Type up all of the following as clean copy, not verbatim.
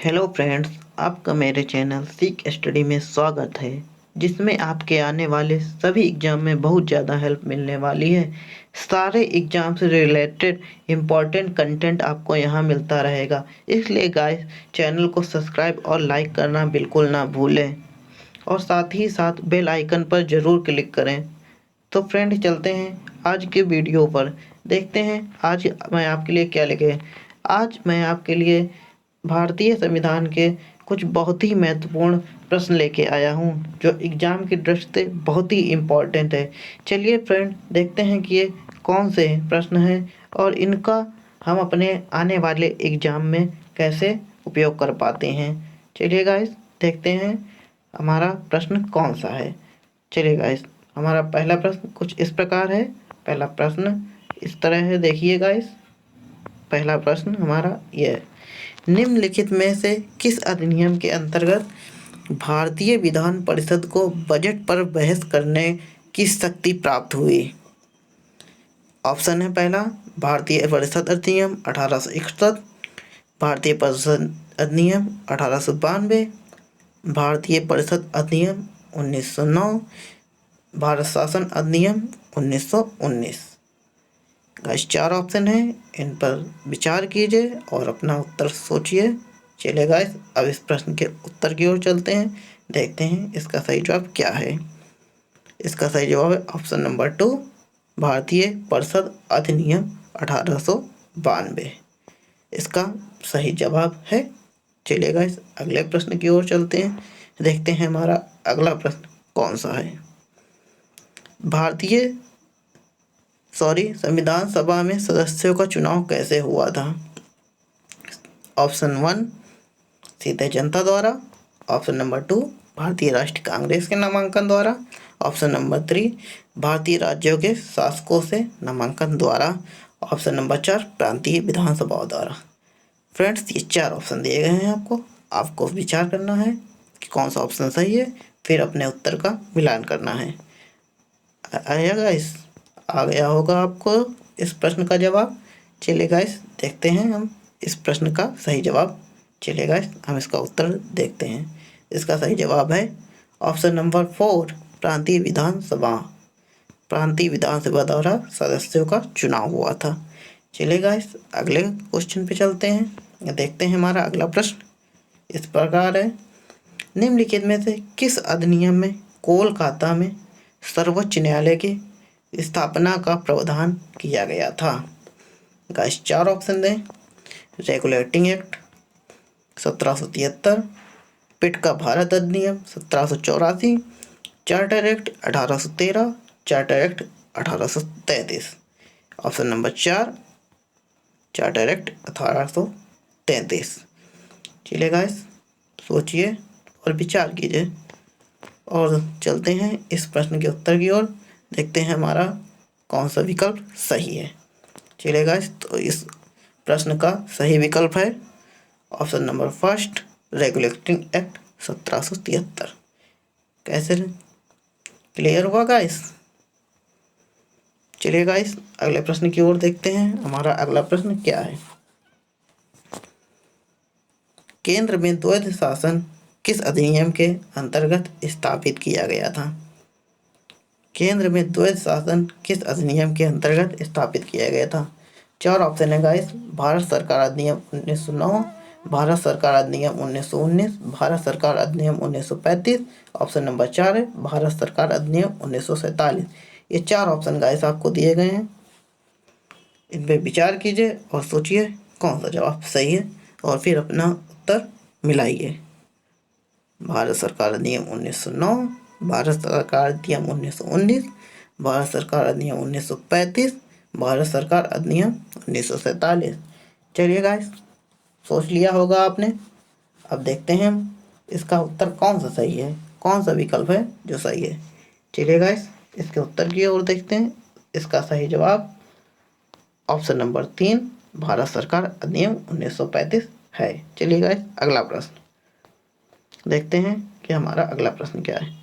Hello friends, आपका मेरे channel सीख स्टडी में स्वागत है, जिसमें आपके आने वाले सभी एग्ज़ाम में बहुत ज़्यादा हेल्प मिलने वाली है। सारे एग्ज़ाम से रिलेटेड इम्पॉर्टेंट कंटेंट आपको यहाँ मिलता रहेगा। इसलिए गाइस, चैनल को सब्सक्राइब और लाइक करना बिल्कुल ना भूलें और साथ ही साथ बेल आइकन पर ज़रूर क्लिक करें। तो फ्रेंड, चलते हैं आज के वीडियो पर। देखते हैं आज मैं आपके लिए क्या लेके आज मैं आपके लिए भारतीय संविधान के कुछ बहुत ही महत्वपूर्ण प्रश्न लेके आया हूँ, जो एग्ज़ाम की दृष्टि से बहुत ही इम्पोर्टेंट है। चलिए फ्रेंड, देखते हैं कि ये कौन से प्रश्न हैं और इनका हम अपने आने वाले एग्ज़ाम में कैसे उपयोग कर पाते हैं। चलिए गाइस, देखते हैं हमारा प्रश्न कौन सा है। चलिए गाइस, हमारा पहला प्रश्न कुछ इस प्रकार है। पहला प्रश्न इस तरह है, देखिए गाइस। पहला प्रश्न हमारा ये है, निम्नलिखित में से किस अधिनियम के अंतर्गत भारतीय विधान परिषद को बजट पर बहस करने की शक्ति प्राप्त हुई? ऑप्शन है पहला, भारतीय परिषद अधिनियम 1861, भारतीय परिषद अधिनियम 1892, भारतीय परिषद अधिनियम 1909, भारत शासन अधिनियम 1919। गाइस, 4 ऑप्शन हैं, इन पर विचार कीजिए और अपना उत्तर सोचिए। चलिए गाइस, अब इस प्रश्न के उत्तर की ओर चलते हैं, देखते हैं इसका सही जवाब क्या है। इसका सही जवाब है ऑप्शन नंबर 2, भारतीय परिषद अधिनियम 1892। इसका सही जवाब है। चलिए गाइस, अगले प्रश्न की ओर चलते हैं, देखते हैं हमारा अगला प्रश्न कौन सा है। संविधान सभा में सदस्यों का चुनाव कैसे हुआ था? ऑप्शन 1, सीधे जनता द्वारा। ऑप्शन नंबर 2, भारतीय राष्ट्रीय कांग्रेस के नामांकन द्वारा। ऑप्शन नंबर 3, भारतीय राज्यों के शासकों से नामांकन द्वारा। ऑप्शन नंबर 4, प्रांतीय विधानसभाओं द्वारा। फ्रेंड्स, ये 4 ऑप्शन दिए गए हैं आपको विचार करना है कि कौन सा ऑप्शन सही है, फिर अपने उत्तर का मिलान करना है। आया गाइस, आ गया होगा आपको इस प्रश्न का जवाब। चलिए गाइस, देखते हैं हम इस प्रश्न का सही जवाब। चलिए गाइस, हम इसका उत्तर देखते हैं। इसका सही जवाब है ऑप्शन नंबर 4, प्रांतीय विधानसभा द्वारा सदस्यों का चुनाव हुआ था। चलिए गाइस, अगले क्वेश्चन पे चलते हैं, देखते हैं हमारा अगला प्रश्न इस प्रकार है, निम्नलिखित में से किस अधिनियम में कोलकाता में सर्वोच्च न्यायालय की स्थापना का प्रावधान किया गया था? गाइस, 4 ऑप्शन दें, रेगुलेटिंग एक्ट 1773, पिट का भारत अधिनियम 1784, charter act 1813, charter act 1833। Option number 4, charter act 1833। चलिए गाइस, सोचिए और विचार कीजिए और चलते हैं इस प्रश्न के उत्तर की ओर, देखते हैं हमारा कौन सा विकल्प सही है। चलिए गाइस, तो इस प्रश्न का सही विकल्प है ऑप्शन नंबर 1, रेगुलेटिंग एक्ट 1773। कैसे क्लियर हुआ गाइस? चलिए गाइस, अगले प्रश्न की ओर देखते हैं, हमारा अगला प्रश्न क्या है। केंद्र में द्वैध शासन किस अधिनियम के अंतर्गत स्थापित किया गया था? केंद्र में द्वैध शासन किस अधिनियम के अंतर्गत स्थापित किया गया था? 4 ऑप्शन है गाइस, भारत सरकार अधिनियम 1909, भारत सरकार अधिनियम 1919, भारत सरकार अधिनियम 1935। ऑप्शन नंबर 4 है भारत सरकार अधिनियम 1947। ये 4 ऑप्शन गाइस आपको दिए गए हैं, इन पे विचार कीजिए और सोचिए कौन सा जवाब सही है और फिर अपना उत्तर मिलाइए। भारत सरकार अधिनियम 1909, भारत सरकार अधिनियम 1919, भारत सरकार अधिनियम 1935, भारत सरकार अधिनियम 1947। चलिए गाइस, सोच लिया होगा आपने। अब देखते हैं हम इसका उत्तर कौन सा सही है, कौन सा विकल्प है जो सही है। चलिए गाइस, इसके उत्तर की ओर देखते हैं। इसका सही जवाब ऑप्शन नंबर 3, भारत सरकार अधिनियम 1935 है। चलिए गाइस, अगला प्रश्न देखते हैं कि हमारा अगला प्रश्न क्या है।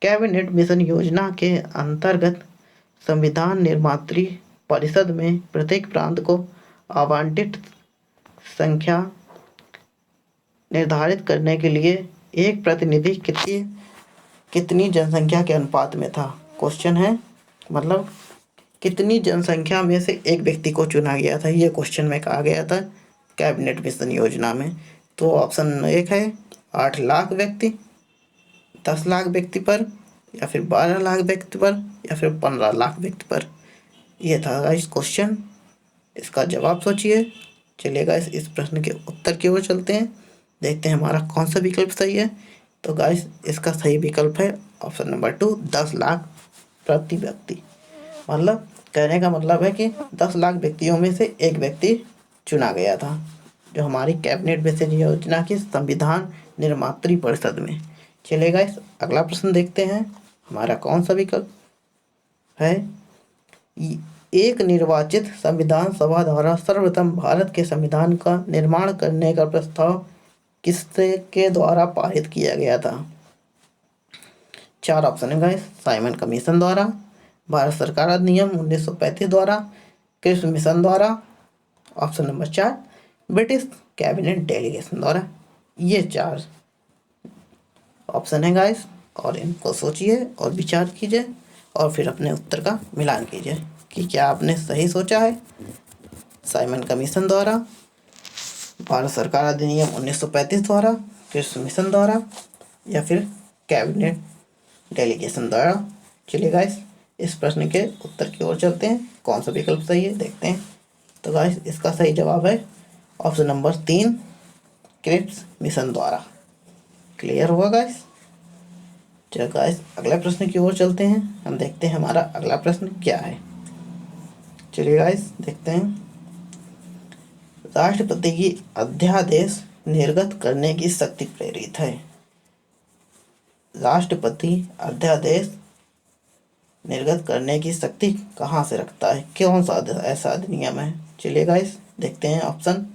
कैबिनेट मिशन योजना के अंतर्गत संविधान निर्मात्री परिषद में प्रत्येक प्रांत को आवंटित संख्या निर्धारित करने के लिए एक प्रतिनिधि कितनी जनसंख्या के अनुपात में था। क्वेश्चन है मतलब कितनी जनसंख्या में से एक व्यक्ति को चुना गया था, ये क्वेश्चन में कहा गया था कैबिनेट मिशन योजना में। तो ऑप्शन एक है 8 लाख व्यक्ति, 10 लाख व्यक्ति पर, या फिर 12 लाख व्यक्ति पर, या फिर 15 लाख व्यक्ति पर। ये था गाइस क्वेश्चन, इसका जवाब सोचिए। चलिए गाइस इस प्रश्न के उत्तर की ओर चलते हैं, देखते हैं हमारा कौन सा विकल्प सही है। तो गाइस इसका सही विकल्प है ऑप्शन नंबर 2, 10 लाख प्रति व्यक्ति। मतलब कहने का मतलब है कि 10 लाख व्यक्तियों में से एक व्यक्ति चुना गया था, जो हमारी कैबिनेट मिशन योजना की संविधान निर्मात्री परिषद में। चलिए गाइस अगला प्रश्न देखते हैं, हमारा कौन सा विकल्प है। एक निर्वाचित संविधान सभा द्वारा सर्वप्रथम भारत के संविधान का निर्माण करने का प्रस्ताव किसके के द्वारा पारित किया गया था। 4 ऑप्शन है गाइस, साइमन कमीशन द्वारा, भारत सरकार अधिनियम 1935 द्वारा, क्रिप्स मिशन द्वारा, option number 4 British cabinet delegation द्वारा। ये 4 ऑप्शन है गाइस, और इनको सोचिए और विचार कीजिए और फिर अपने उत्तर का मिलान कीजिए कि क्या आपने सही सोचा है। साइमन कमीशन द्वारा, भारत सरकार अधिनियम 1935 द्वारा, क्रिप्स मिशन द्वारा, या फिर कैबिनेट डेलीगेशन द्वारा। चलिए गाइस इस प्रश्न के उत्तर की ओर चलते हैं, कौन सा विकल्प सही है देखते हैं। तो गाइस इसका सही जवाब है ऑप्शन नंबर 3, क्रिप्स मिशन द्वारा। क्लियर हुआ गाइस। चलो गाइस अगले प्रश्न की ओर चलते हैं, हम देखते हैं हमारा अगला प्रश्न क्या है। चलिए गाइस देखते हैं, राष्ट्रपति की अध्यादेश निर्गत करने की शक्ति प्रेरित है। राष्ट्रपति अध्यादेश निर्गत करने की शक्ति कहाँ से रखता है, कौन सा ऐसा अधिनियम है। चलिए गाइस देखते हैं ऑप्शन,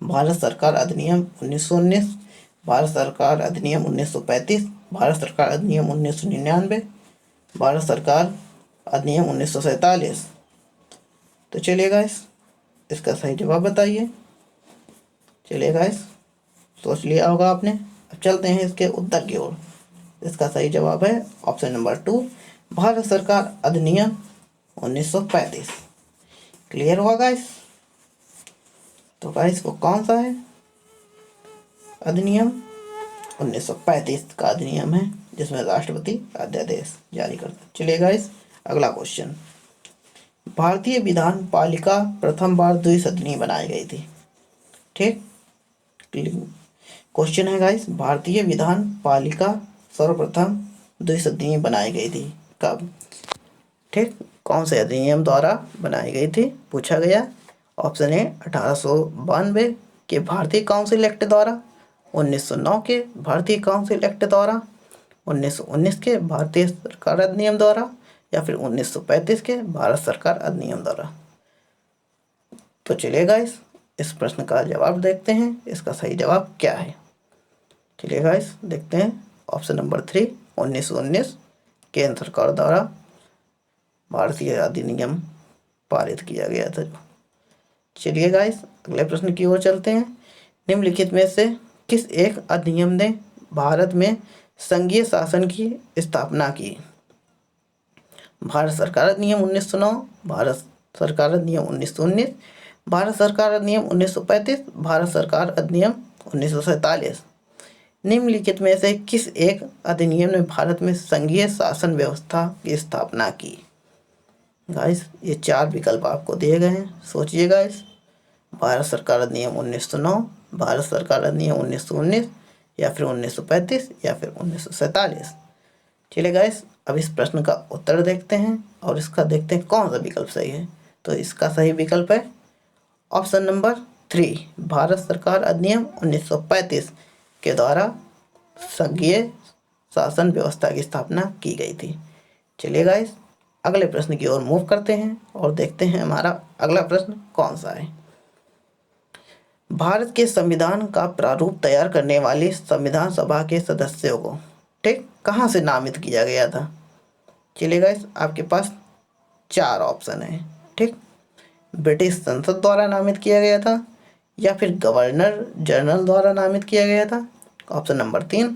भारत सरकार अधिनियम 1919, भारत सरकार अधिनियम 1935, भारत सरकार अधिनियम 1999, भारत सरकार अधिनियम 1947। तो चलिए गाइस इसका सही जवाब बताइए। चलिए गाइस सोच लिया होगा आपने, अब चलते हैं इसके उत्तर की ओर। इसका सही जवाब है ऑप्शन नंबर 2, भारत सरकार अधिनियम 1935। क्लियर हुआ गाइस। तो गाइस वो कौन सा है अधिनियम, 1935 का अधिनियम है जिसमें राष्ट्रपति अध्यादेश जारी करते हैं। चलिए गाइस अगला क्वेश्चन, भारतीय विधान पालिका प्रथम बार द्विसदनीय बनाई गई थी। ठीक क्वेश्चन है गाइस, भारतीय विधान पालिका सर्वप्रथम द्विसदनीय बनाई गई थी कब। ठीक कौन से अधिनियम द्वारा बनाई गई थी पूछा गया। ऑप्शन ए 1892 के भारतीय काउंसिल एक्ट द्वारा, 1909 के भारतीय काउंसिल एक्ट द्वारा, 1919 के भारतीय सरकार अधिनियम द्वारा, या फिर 1935 के भारत सरकार अधिनियम द्वारा। तो चलिए गाइस इस प्रश्न का जवाब देखते हैं, इसका सही जवाब क्या है। चलिए गाइस देखते हैं ऑप्शन नंबर 3, 1919 केंद्र सरकार द्वारा भारतीय अधिनियम पारित किया गया था। चलिए गाइस अगले प्रश्न की ओर चलते हैं, निम्नलिखित में से किस एक अधिनियम ने भारत में संघीय शासन की स्थापना की। भारत सरकार अधिनियम 1909, भारत सरकार अधिनियम 1919, भारत सरकार अधिनियम 1935, भारत सरकार अधिनियम 1947। निम्नलिखित में से किस एक अधिनियम ने भारत में संघीय शासन व्यवस्था की स्थापना की। गाइस ये 4 विकल्प आपको दिए गए हैं, सोचिए गाइस। भारत सरकार अधिनियम 1909, भारत सरकार अधिनियम 1919, या फिर 1935, या फिर 1947। चलिए गाइस अब इस प्रश्न का उत्तर देखते हैं और इसका देखते हैं कौन सा विकल्प सही है। तो इसका सही विकल्प है ऑप्शन नंबर 3, भारत सरकार अधिनियम 1935 के द्वारा संघीय शासन व्यवस्था की स्थापना की गई थी। चलिए गाइस अगले प्रश्न की ओर मूव करते हैं और देखते हैं हमारा अगला प्रश्न कौन सा है। भारत के संविधान का प्रारूप तैयार करने वाली संविधान सभा के सदस्यों को ठीक कहाँ से नामित किया गया था। चलिए गाइस आपके पास 4 ऑप्शन है। ठीक ब्रिटिश संसद द्वारा नामित किया गया था, या फिर गवर्नर जनरल द्वारा नामित किया गया था? ऑप्शन नंबर 3,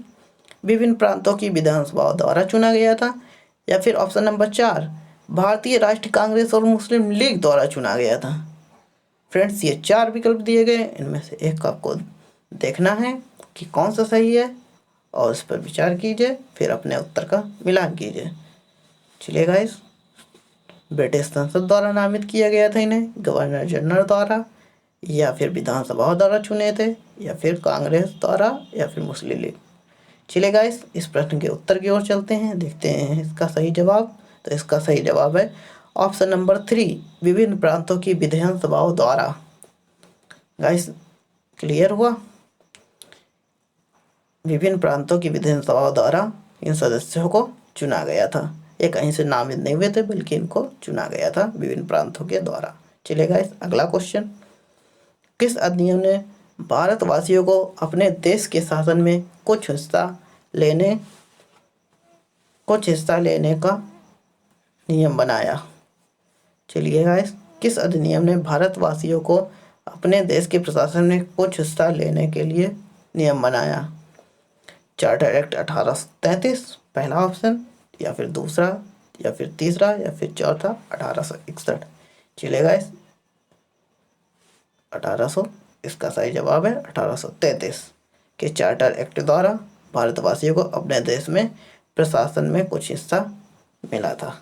विभिन्न प्रांतों की विधानसभाओं द्वारा चुना गया था? या फिर ऑप्शन नंबर 4, भारतीय राष्ट्रीय कांग्रेस और मुस्लिम लीग द्वारा चुना गया था? फ्रेंड्स, ये 4 विकल्प दिए गए, इनमें से एक आपको देखना है कि कौन सा सही है और उस पर विचार कीजिए, फिर अपने उत्तर का मिलान कीजिए। चलिए गाइस, ब्रिटिश संसद द्वारा नामित किया गया था इन्हें, गवर्नर जनरल द्वारा, या फिर विधानसभा द्वारा चुने थे, या फिर कांग्रेस द्वारा, या फिर मुस्लिम लीग? चलिए गाइस, इस प्रश्न के उत्तर की ओर चलते हैं, देखते हैं इसका सही जवाब। तो इसका सही जवाब है ऑप्शन नंबर 3, विभिन्न प्रांतों की विधानसभाओं द्वारा। गाइस, क्लियर हुआ? विभिन्न प्रांतों की विधानसभाओं द्वारा इन सदस्यों को चुना गया था। ये कहीं से नामित नहीं हुए थे, बल्कि इनको चुना गया था विभिन्न प्रांतों के द्वारा। चलिए गाइस, अगला क्वेश्चन, किस अधिनियम ने भारतवासियों को अपने देश के शासन में कुछ हिस्सा लेने का नियम बनाया? चलिए गाइस, किस अधिनियम ने भारतवासियों को अपने देश के प्रशासन में कुछ हिस्सा लेने के लिए नियम बनाया? चार्टर एक्ट 1833 पहला ऑप्शन, या फिर दूसरा, या फिर तीसरा, या फिर चौथा 1861? चलिए गाइस, 1800 इसका सही जवाब है। 1833 के चार्टर एक्ट द्वारा भारतवासियों को अपने देश में प्रशासन में कुछ हिस्सा मिला था।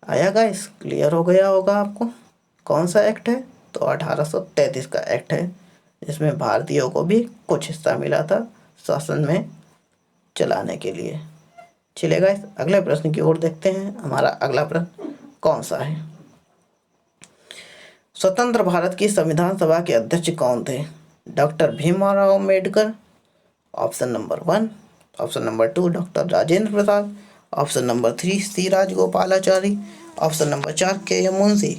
आया गाइस, क्लियर हो गया होगा आपको कौन सा एक्ट है? तो 1833 का एक्ट है, जिसमें भारतीयों को भी कुछ हिस्सा मिला था शासन में चलाने के लिए। चलिए गाइस, अगले प्रश्न की ओर देखते हैं, हमारा अगला प्रश्न कौन सा है? स्वतंत्र भारत की संविधान सभा के अध्यक्ष कौन थे? Doctor Bhimrao Ambedkar, option number 1, option number 2 doctor Rajendra Prasad, option number 3 C Rajagopalachari, option number 4 K M. Munshi.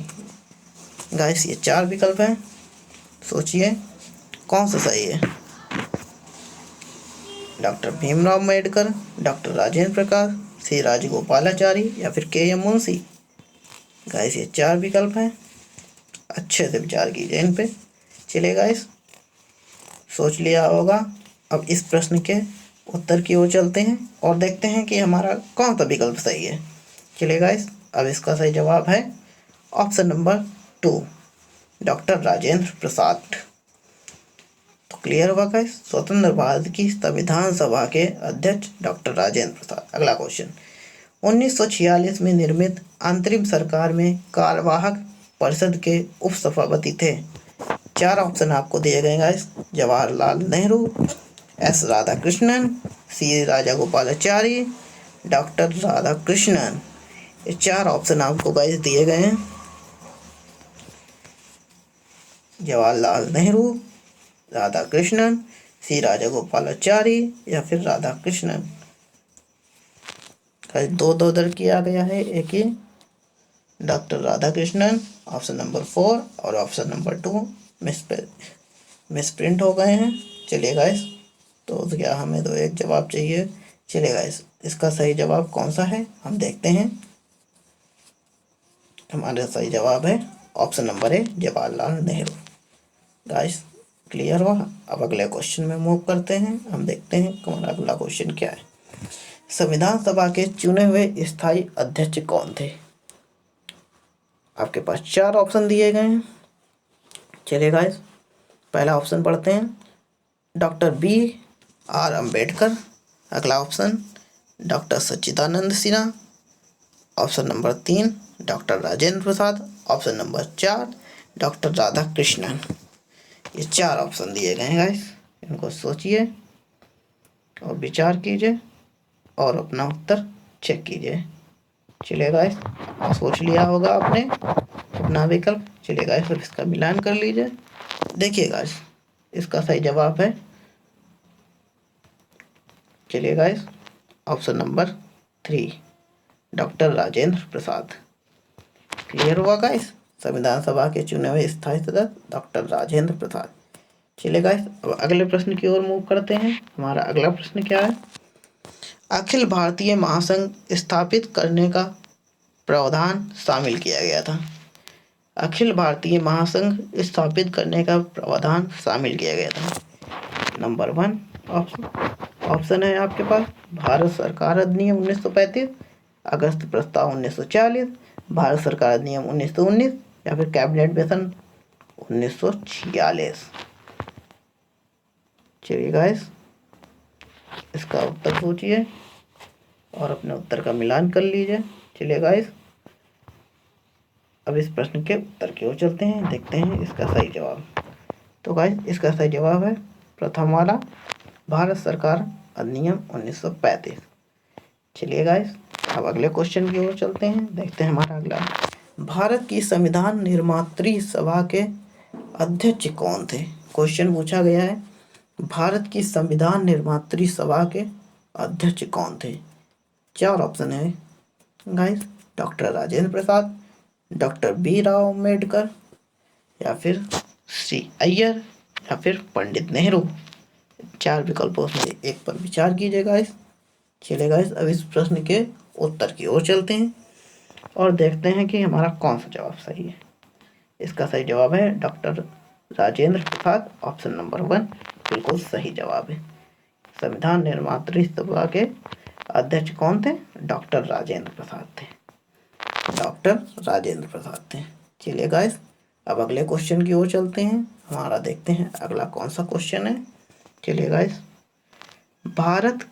Guys, ये 4 विकल्प हैं, सोचिए कौन सा सही है? Doctor Bhimrao Ambedkar, doctor Rajendra Prasad, C Rajagopalachari, या फिर के.एम. मुंशी? गाइस, ये 4 विकल्प हैं, अच्छे से विचार कीजिए इन पे। चलिए गाइस, सोच लिया होगा। अब इस प्रश्न के उत्तर की ओर चलते हैं और देखते हैं कि हमारा कौन सा विकल्प सही है। चलिए गाइस, अब इसका सही जवाब है ऑप्शन नंबर 2, डॉक्टर राजेंद्र प्रसाद। तो क्लियर हुआ गाइस, स्वतंत्र भारत की संविधान सभा के अध्यक्ष डॉक्टर राजेंद्र प्रसाद। अगला क्वेश्चन, 1946 में निर्मित अंतरिम सरकार में कार्यवाहक परिषद के उपसभापति थे? 4 ऑप्शन आपको दिए गए गाइस, जवाहरलाल नेहरू, एस राधाकृष्णन, सी राजागोपालाचारी, डॉक्टर राधाकृष्णन। ये 4 ऑप्शन आपको गाइस दिए गए हैं, जवाहरलाल नेहरू, राधाकृष्णन, सी राजागोपालाचारी, या फिर राधाकृष्णन। दो दर किया गया है, एक ही डॉक्टर राधाकृष्णन, ऑप्शन नंबर 4 और ऑप्शन नंबर 2 मिसप्रिंट हो गए हैं। चलिए गाइस, तो क्या हमें तो एक जवाब चाहिए। चलिए गाइस, इसका सही जवाब कौन सा है हम देखते हैं। हमारा सही जवाब है option number 1, Jawaharlal Nehru. Guys, clear हुआ? अब अगले क्वेश्चन में मूव करते हैं, हम देखते हैं हमारा अगला क्वेश्चन क्या है। संविधान सभा के चुने हुए स्थायी अध्यक्ष कौन थे? आपके पास 4 ऑप्शन दिए गए हैं। चलिए गाइस, पहला ऑप्शन पढ़ते हैं, डॉक्टर B.R. अम्बेडकर। अगला option doctor Sachchidanand Sinha, option number 3 doctor Rajendra Prasad, option number 4 doctor Radhakrishnan. ये 4 ऑप्शन दिए गए हैं गाइस, इनको सोचिए और विचार कीजिए और अपना उत्तर चेक कीजिए। चलिए गाइस, सोच लिया होगा आपने अपना विकल्प। चलिए गाइस, फिर इसका मिलान कर लीजिए। देखिए गाइस, इसका सही जवाब है, चलिए guys, option number 3 doctor Rajendra Prasad. Clear हुआ गाइस, संविधान सभा के चुने हुए स्थायी सदस्य डॉक्टर राजेंद्र प्रसाद। चलिए गाइस, अब अगले प्रश्न की ओर मूव करते हैं। हमारा अगला प्रश्न क्या है? अखिल भारतीय महासंघ स्थापित करने का प्रावधान शामिल किया गया था? अखिल भारतीय महासंघ स्थापित करने का प्रावधान शामिल किया गया था? नंबर 1 ऑप्शन है आपके पास भारत सरकार अधिनियम 1935, अगस्त प्रस्ताव 1940, भारत सरकार अधिनियम 1919 या फिर कैबिनेट मिशन 1946। चलिए गाइस, इसका उत्तर सोचिए और अपने उत्तर का मिलान कर लीजिए। चलिए गाइस, अब इस प्रश्न के उत्तर की ओर चलते हैं, देखते हैं इसका सही जवाब। तो गाइस, इसका सही जवाब है प्रथम वाला, भारत सरकार अधिनियम 1935। चलिए गाइस, अब अगले क्वेश्चन की ओर चलते हैं, देखते हैं हमारा अगला। भारत की संविधान निर्मात्री सभा के अध्यक्ष कौन थे? क्वेश्चन पूछा गया है, भारत की संविधान निर्मात्री सभा के अध्यक्ष कौन थे? 4 ऑप्शन है गाइस, डॉक्टर राजेंद्र प्रसाद, डॉक्टर बी राव अम्बेडकर या फिर सी अय्यर या फिर पंडित नेहरू। 4 विकल्पों में एक पर विचार कीजिए गाइस। चलिए गाइस, अब इस प्रश्न के उत्तर की ओर चलते हैं और देखते हैं कि हमारा कौन सा जवाब सही है। इसका सही जवाब है doctor Rajendra Prasad, option number 1 बिल्कुल सही जवाब है। संविधान निर्मात्री सभा के अध्यक्ष कौन थे? डॉक्टर राजेंद्र प्रसाद थे, डॉक्टर राजेंद्र प्रसाद थे। चलिए गाइस, अब अगले क्वेश्चन की ओर चलते हैं, हमारा देखते हैं अगला कौन सा क्वेश्चन है। चलिए गाइस, भारत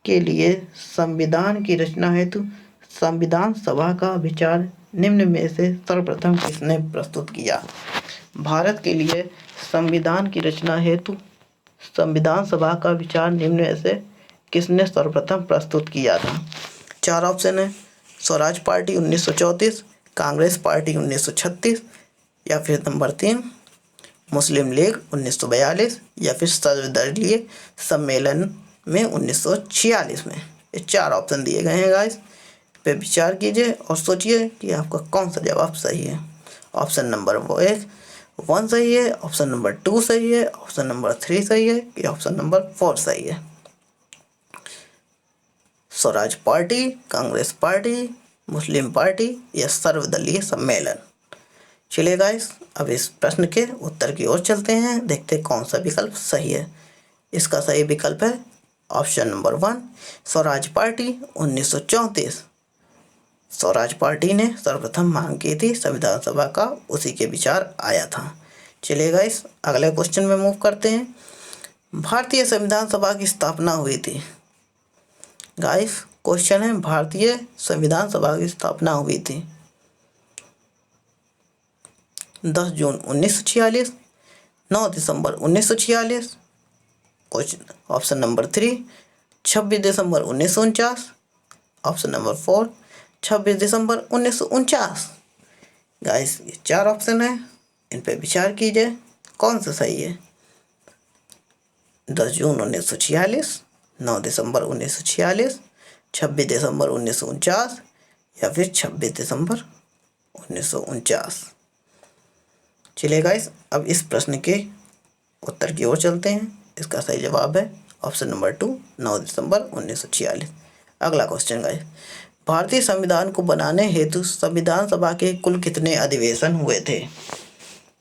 के लिए संविधान की रचना हेतु संविधान सभा का विचार निम्न में से सर्वप्रथम किसने प्रस्तुत किया? भारत के लिए संविधान की रचना हेतु संविधान सभा का विचार निम्न में से किसने सर्वप्रथम प्रस्तुत किया था? 4 ऑप्शन है, स्वराज पार्टी 1934, कांग्रेस पार्टी 1936 या फिर नंबर 3 मुस्लिम लीग 1942 या फिर सर्वदलीय सम्मेलन में 1946 में। ये 4 ऑप्शन दिए गए हैं गाइस, पे विचार कीजिए और सोचिए कि आपका कौन सा जवाब सही है। ऑप्शन नंबर 1 सही है, ऑप्शन नंबर 2 सही है, ऑप्शन नंबर 3 सही है कि ऑप्शन नंबर 4 सही है? Swaraj party, Congress party, Muslim party या सर्वदलीय सम्मेलन। चलिए गाइस, अब इस प्रश्न के उत्तर की ओर चलते हैं, देखते हैं कौन सा विकल्प सही है। इसका सही विकल्प है option number 1 Swaraj party 1934। Swaraj party ने सर्वप्रथम मांग की थी संविधान सभा का, उसी के विचार आया था। चलिए गाइस, अगले क्वेश्चन में मूव करते हैं। भारतीय संविधान सभा की स्थापना हुई थी गाइस, क्वेश्चन है भारतीय संविधान सभा की स्थापना हुई थी 10 जून 1946, 9 दिसंबर 1946, क्वेश्चन ऑप्शन नंबर 3 26 दिसंबर 1949, ऑप्शन नंबर 4 26 दिसंबर 1949। गाइस, ये 4 ऑप्शन है, इन पे विचार कीजिए कौन सा सही है? 10 जून 1946, 9 दिसंबर 1946, 26 दिसंबर 1949 या फिर 26 दिसंबर 1949। चलिए गाइस, अब इस प्रश्न के उत्तर की ओर चलते हैं। इसका सही जवाब है ऑप्शन नंबर 2 9 दिसंबर 1946। अगला क्वेश्चन गाइस, भारतीय संविधान को बनाने हेतु संविधान सभा के कुल कितने अधिवेशन हुए थे?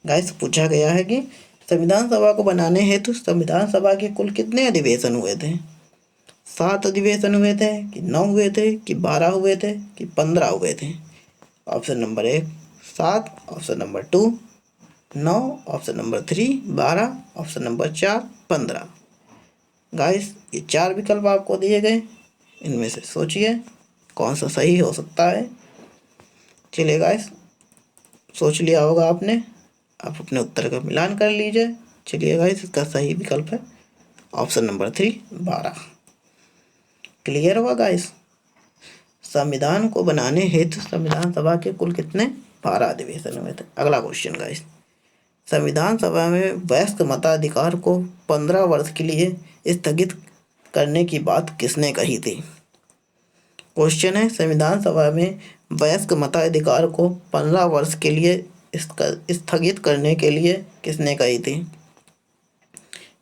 गाइस, पूछा गया है कि संविधान सभा को बनाने हेतु संविधान सभा के कुल कितने अधिवेशन हुए थे? 7 अधिवेशन हुए थे कि 9 हुए थे कि 12 हुए थे कि 15 हुए थे? Option number 1 7, option number 2 9, option number 3 12, option number 4 15। Guys, ये 4 विकल्प आपको दिए गए, इनमें से सोचिए कौन सा सही हो सकता है। चलिए गाइस, सोच लिया होगा आपने, आप अपने उत्तर का मिलान कर लीजिए। चलिए गाइस, इसका सही विकल्प है ऑप्शन नंबर 3 12। क्लियर हुआ गाइस? संविधान को बनाने हेतु संविधान सभा के कुल कितने 12 अधिवेशन हुए थे। अगला क्वेश्चन गाइस, संविधान सभा में वयस्क मताधिकार को 15 वर्ष के लिए स्थगित करने की बात किसने कही थी? क्वेश्चन है, संविधान सभा में वयस्क मताधिकार को 15 वर्ष के लिए स्थगित करने के लिए किसने कही थी?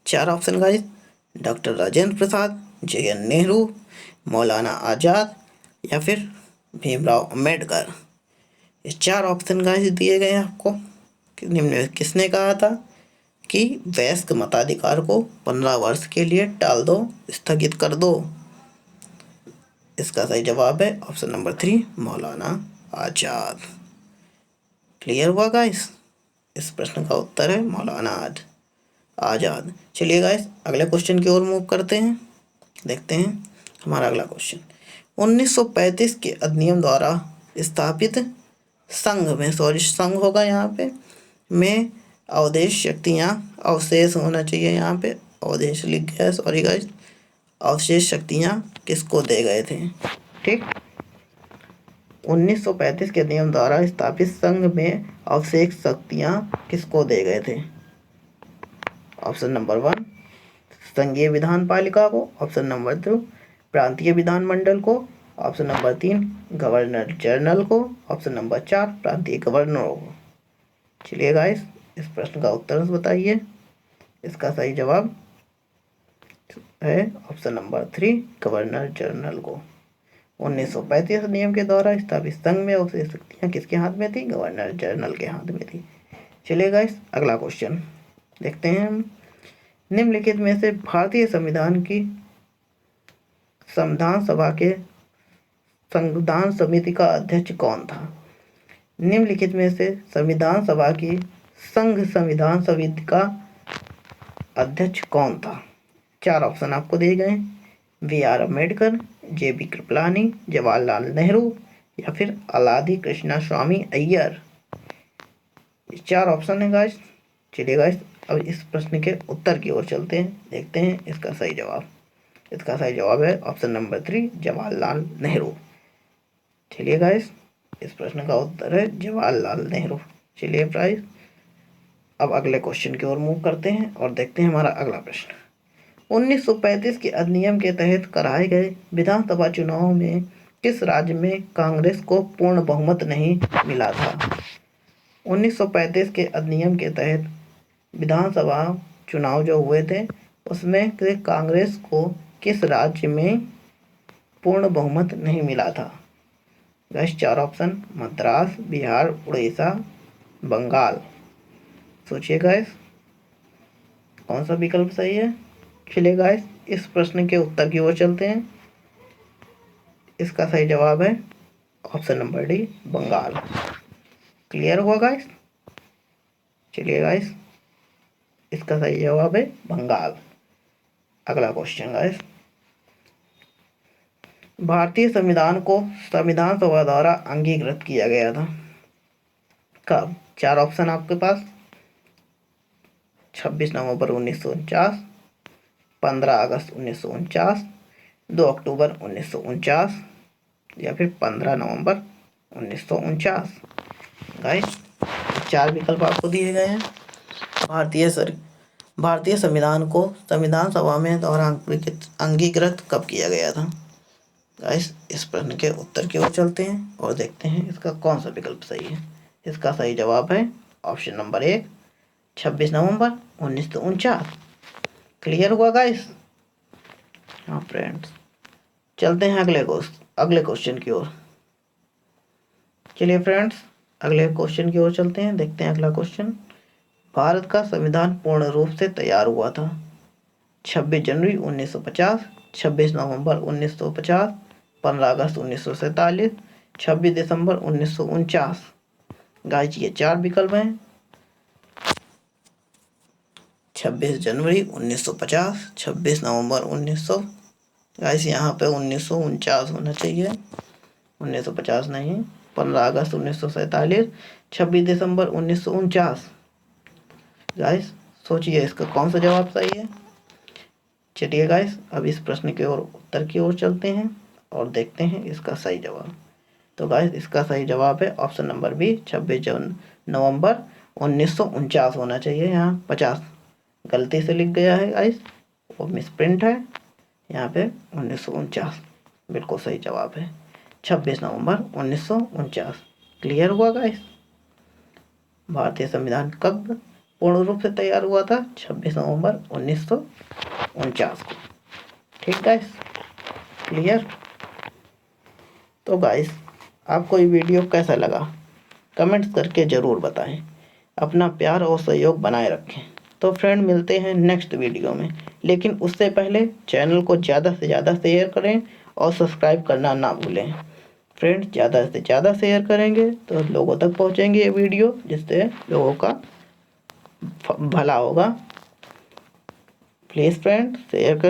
4 ऑप्शन गाइस, डॉक्टर राजेंद्र प्रसाद, JN नेहरू, मौलाना आज़ाद या फिर भीमराव अम्बेडकर। ये 4 ऑप्शन गाइस दिए गए हैं आपको। निम्न में किसने कहा था कि वयस्क मताधिकार को 15 वर्ष के लिए टाल दो, स्थगित कर दो? इसका सही जवाब है option number 3, Maulana Azad. Clear हुआ गाइस? इस प्रश्न का उत्तर है मौलाना आजाद। चलिए गाइस अगले क्वेश्चन की ओर मूव करते हैं। देखते हैं हमारा अगला क्वेश्चन। 1935 के अधिनियम द्वारा स्थापित संघ में, सॉरी संघ होगा यहाँ पे, में अवधेश शक्तियाँ, अवशेष होना चाहिए यहाँ पे, अवधेश लिख गया, सॉरी गाइस, अवशेष शक्तियाँ किसको दे गए थे? ठीक, 1935 के नियम द्वारा स्थापित संघ में अवशेष शक्तियाँ किसको दे गए थे? ऑप्शन नंबर 1 संघीय विधान पालिका को, ऑप्शन नंबर 2 प्रांतीय विधानमंडल को, ऑप्शन नंबर 3 गवर्नर जनरल को, ऑप्शन नंबर 4 प्रांतीय गवर्नरों को। चलिए गाइस इस प्रश्न का उत्तर बताइए। इसका सही जवाब है ऑप्शन नंबर 3 गवर्नर जनरल को। 1935 नियम के द्वारा स्थापित संघ में अवशेष शक्तियाँ किसके हाथ में थी? गवर्नर जनरल के हाथ में थी। चलिए गाइस अगला क्वेश्चन देखते हैं हम। निम्नलिखित में से भारतीय संविधान की संविधान सभा के संविधान समिति का अध्यक्ष कौन था? निम्नलिखित में से संविधान सभा की संघ संविधान समिति का अध्यक्ष कौन था? 4 ऑप्शन आपको दिए गए, BR अम्बेडकर, JB कृपलानी, जवाहरलाल नेहरू या फिर अलादी कृष्णा स्वामी अय्यर। 4 ऑप्शन है गाइस। चलिए गाइस अब इस प्रश्न के उत्तर की ओर चलते हैं, देखते हैं इसका सही जवाब। इसका सही जवाब है ऑप्शन नंबर 3 जवाहरलाल नेहरू। चलिए गाइस इस प्रश्न का उत्तर है जवाहरलाल नेहरू। चलिए प्राइस अब अगले क्वेश्चन की ओर मूव करते हैं और देखते हैं हमारा अगला प्रश्न। 1935 के अधिनियम के तहत कराए गए विधानसभा चुनाव में किस राज्य में कांग्रेस को पूर्ण बहुमत नहीं मिला था? 1935 के अधिनियम के तहत विधानसभा चुनाव जो हुए थे उसमें कांग्रेस को किस राज्य में पूर्ण बहुमत नहीं मिला था? Guys 4 option, Madras, Bihar, Orissa, Bengal. सोचिए गाइस कौन सा विकल्प सही है। चलिए गाइस इस प्रश्न के उत्तर की ओर चलते हैं। इसका सही जवाब है option number D Bengal. Clear हुआ गाइस? चलिए गाइस इसका सही जवाब है बंगाल। अगला क्वेश्चन गाइस, भारतीय संविधान को संविधान सभा द्वारा अंगीकृत किया गया था कब? 4 ऑप्शन आपके पास, 26 नवंबर 1949, 15 अगस्त 1949, 2 अक्टूबर 1949 या फिर 15 नवंबर 1949। गाइस 4 विकल्प आपको दिए गए हैं। भारतीय संविधान को संविधान सभा में द्वारा अंगीकृत कब किया गया था? गाइस इस प्रश्न के उत्तर की ओर चलते हैं और देखते हैं इसका कौन सा विकल्प सही है। इसका सही जवाब है ऑप्शन नंबर 1 26 नवंबर 1949। क्लियर हुआ गाइस? हाँ फ्रेंड्स चलते हैं अगले क्वेश्चन की ओर। चलिए फ्रेंड्स अगले क्वेश्चन की ओर चलते हैं, देखते हैं अगला क्वेश्चन। भारत का संविधान पूर्ण रूप से तैयार हुआ था 26 जनवरी 1950, 26 नवंबर 1950, 15 अगस्त 1947, 26 दिसंबर 1949। गाइस ये 4 विकल्प हैं, 26 जनवरी 1950, 26 नवंबर 1900, गाइस यहाँ पे 1949 होना चाहिए, 1950 नहीं, 15 अगस्त 1947, 26 दिसंबर 1949। गाइस सोचिए इसका कौन सा जवाब सही है। चलिए गाइस अब इस प्रश्न की ओर उत्तर की ओर चलते हैं और देखते हैं इसका सही जवाब। तो गाइस इसका सही जवाब है ऑप्शन नंबर बी 26 नवंबर 1949 होना चाहिए। यहाँ 50 गलती से लिख गया है गाइस, वो मिसप्रिंट है, यहाँ पे 1949 बिल्कुल सही जवाब है, 26 नवंबर 1949। क्लियर हुआ गाइस? भारतीय संविधान कब पूर्ण रूप से तैयार हुआ था? 26 नवंबर 1949 को। ठीक गाइस क्लियर? तो गाइस आपको ये वीडियो कैसा लगा कमेंट्स करके ज़रूर बताएं। अपना प्यार और सहयोग बनाए रखें। तो फ्रेंड मिलते हैं नेक्स्ट वीडियो में, लेकिन उससे पहले चैनल को ज़्यादा से ज़्यादा शेयर करें और सब्सक्राइब करना ना भूलें। फ्रेंड्स ज़्यादा से ज़्यादा शेयर करेंगे तो लोगों तक पहुंचेंगे ये वीडियो, जिससे लोगों का भला होगा। प्लीज़ फ्रेंड शेयर कर